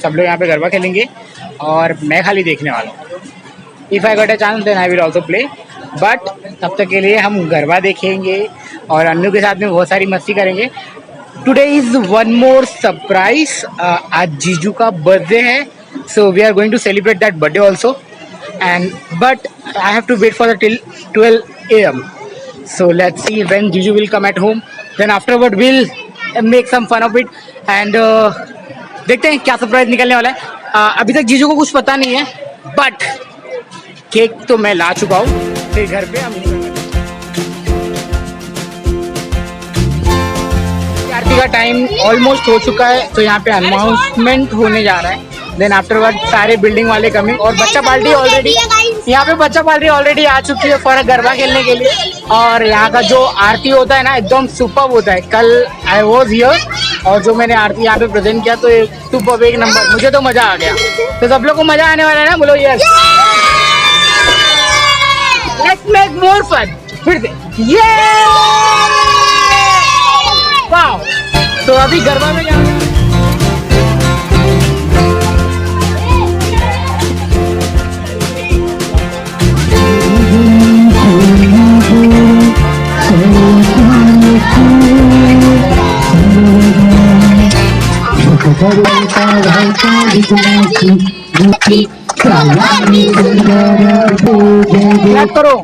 सब लोग यहाँ पे गरबा खेलेंगे और मैं खाली देखने वाला हूँ। If I got a chance then I will also play, but तब तक के लिए हम गरबा देखेंगे और अन्नू के साथ में बहुत सारी मस्ती करेंगे। Today is one more surprise. आज जीजू का बर्थडे है, so we are going to celebrate that birthday also, and but I have to wait for the till 12 AM. So let's see when Jiju will come at home. Then afterward we'll make some fun of it and देखते हैं क्या surprise निकलने वाला है। अभी तक जीजू को कुछ पता नहीं है, बट केक तो मैं ला चुका हूँ फिर घर पे। हम आरती का टाइम ऑलमोस्ट हो चुका है, तो यहाँ पे अनाउंसमेंट होने जा रहा है। देन आफ्टरवर्ड सारे बिल्डिंग वाले कमिंग और बच्चा पार्टी ऑलरेडी यहाँ पे बच्चा पार्टी ऑलरेडी आ चुकी है फॉर गरबा खेलने के लिए। और यहाँ का जो आरती होता है ना एकदम सुपर्ब होता है। कल आई वॉज हियर और जो मैंने आरती यहाँ पे प्रेजेंट किया तो सुपर्ब, एक नंबर, मुझे तो मजा आ गया। तो सब लोग को मजा आने वाला है ना, बोलो yes, let's make more fun. फिर से ये वाओ। तो अभी गरबा में जाना करो।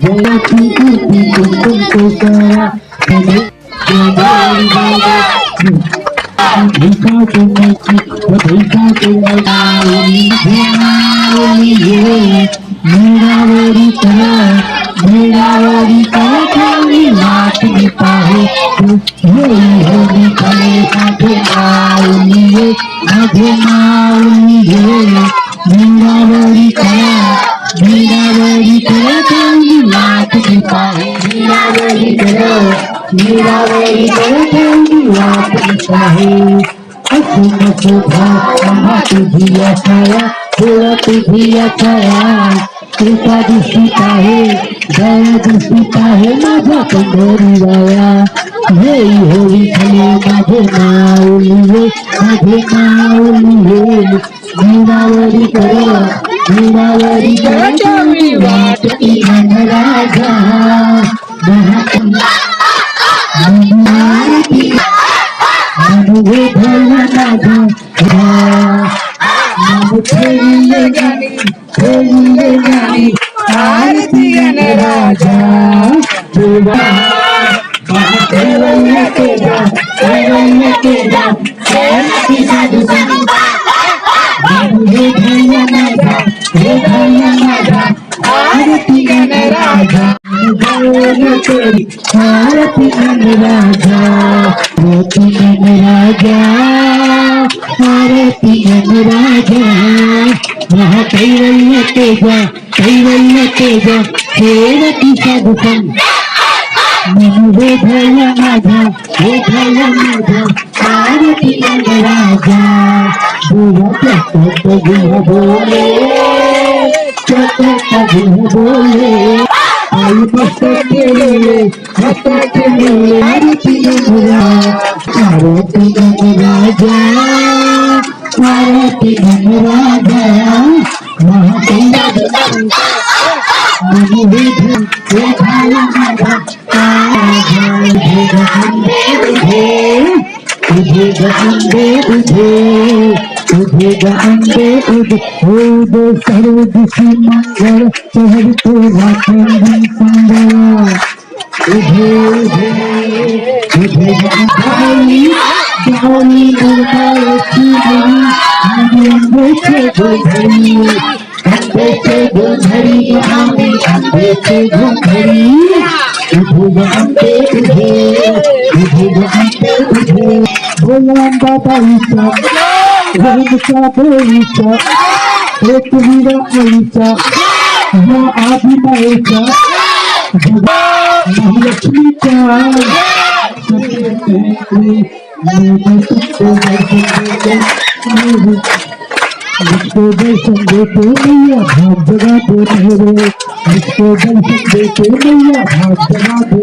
जिसको दर्शन देते मैया भाग जगा दे मेरे, जिसको दर्शन देते मैया भाग जगा दे।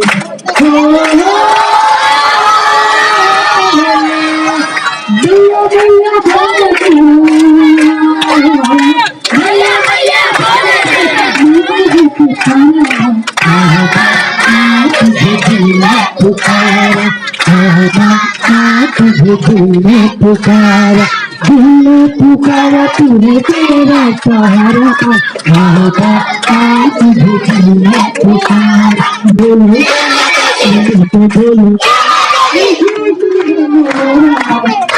मैया मैया भाग दिल ने पुकारा, दिल ने पुकारा, तूने तेरा सहारा आएगा, आज भी दिल ने पुकारा, बोलो तो बोलो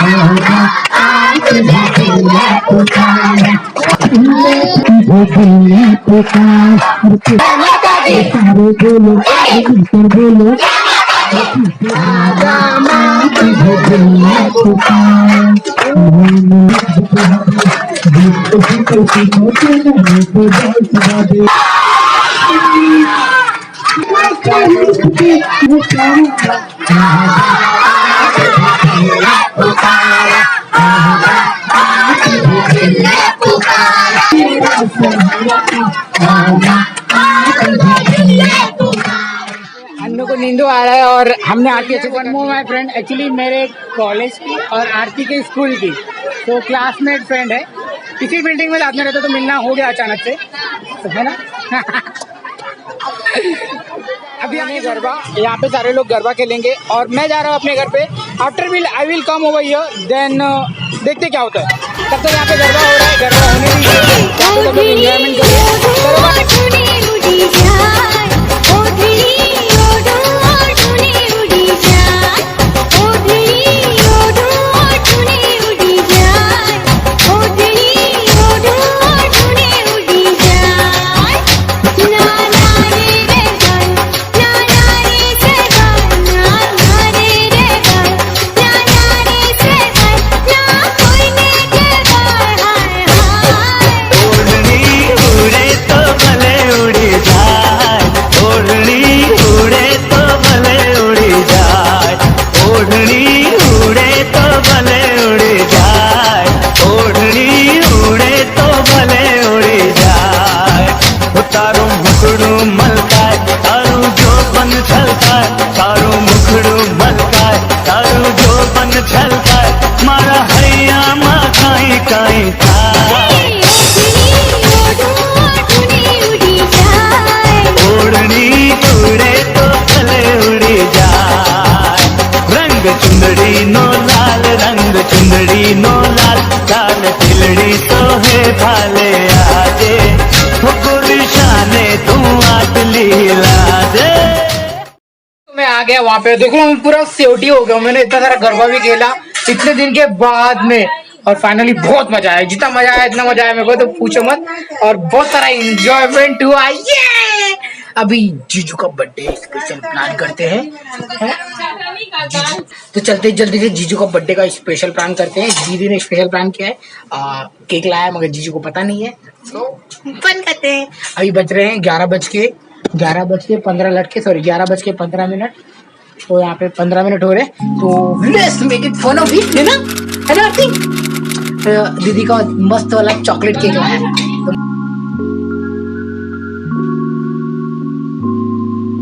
आएगा, आज भी दिल ने पुकारा, दिल ने पुकारा, सारे बोलो बोलो अन्नू को नींदो आ रहा है और हमने आरती अच्छी माय फ्रेंड एक्चुअली मेरे कॉलेज की और आरती के स्कूल की तो क्लासमेट फ्रेंड है, इसी बिल्डिंग में साथ में रहता तो मिलना हो गया अचानक से, तो है ना। अभी आने गरबा, यहाँ पे सारे लोग गरबा खेलेंगे और मैं जा रहा हूँ अपने घर पे। After will I will come over here, then देखते क्या होता है। तब तक यहाँ पे गरबा हो रहा है, गरबा होने दीजिए, यहाँ पे लोग एंजॉयमेंट करिए। चुंदड़ी नो लाल रंग चुंदड़ी नो लाल लाल तिलड़ी तो है भाले आजे हुकुर शाने तू आज लीला दे। मैं आ गया वहाँ पे, देखो मैं पूरा सेवटी हो गया, मैंने इतना सारा गरबा भी खेला इतने दिन के बाद में और फाइनली बहुत मजा आया, जितना मजा आया इतना मजा आया मेरे को तो पूछो मत, और बहुत सारा एंजॉयमेंट हुआ। ये अभी जीजू का बर्थडे स्पेशल प्लान करते हैं, तो चलते जल्दी से जीजू का बर्थडे का स्पेशल प्लान करते हैं। दीदी ने स्पेशल प्लान किया है, केक लाया मगर जीजू को पता नहीं है, तो बंद करते हैं। अभी बज रहे हैं 11:15 लड़के, सॉरी 11:15, तो यहाँ पे 15 मिनट हो रहे, तो let's make it fun of it, है ना आरती। दीदी का मस्त वाला चॉकलेट केक लाया है।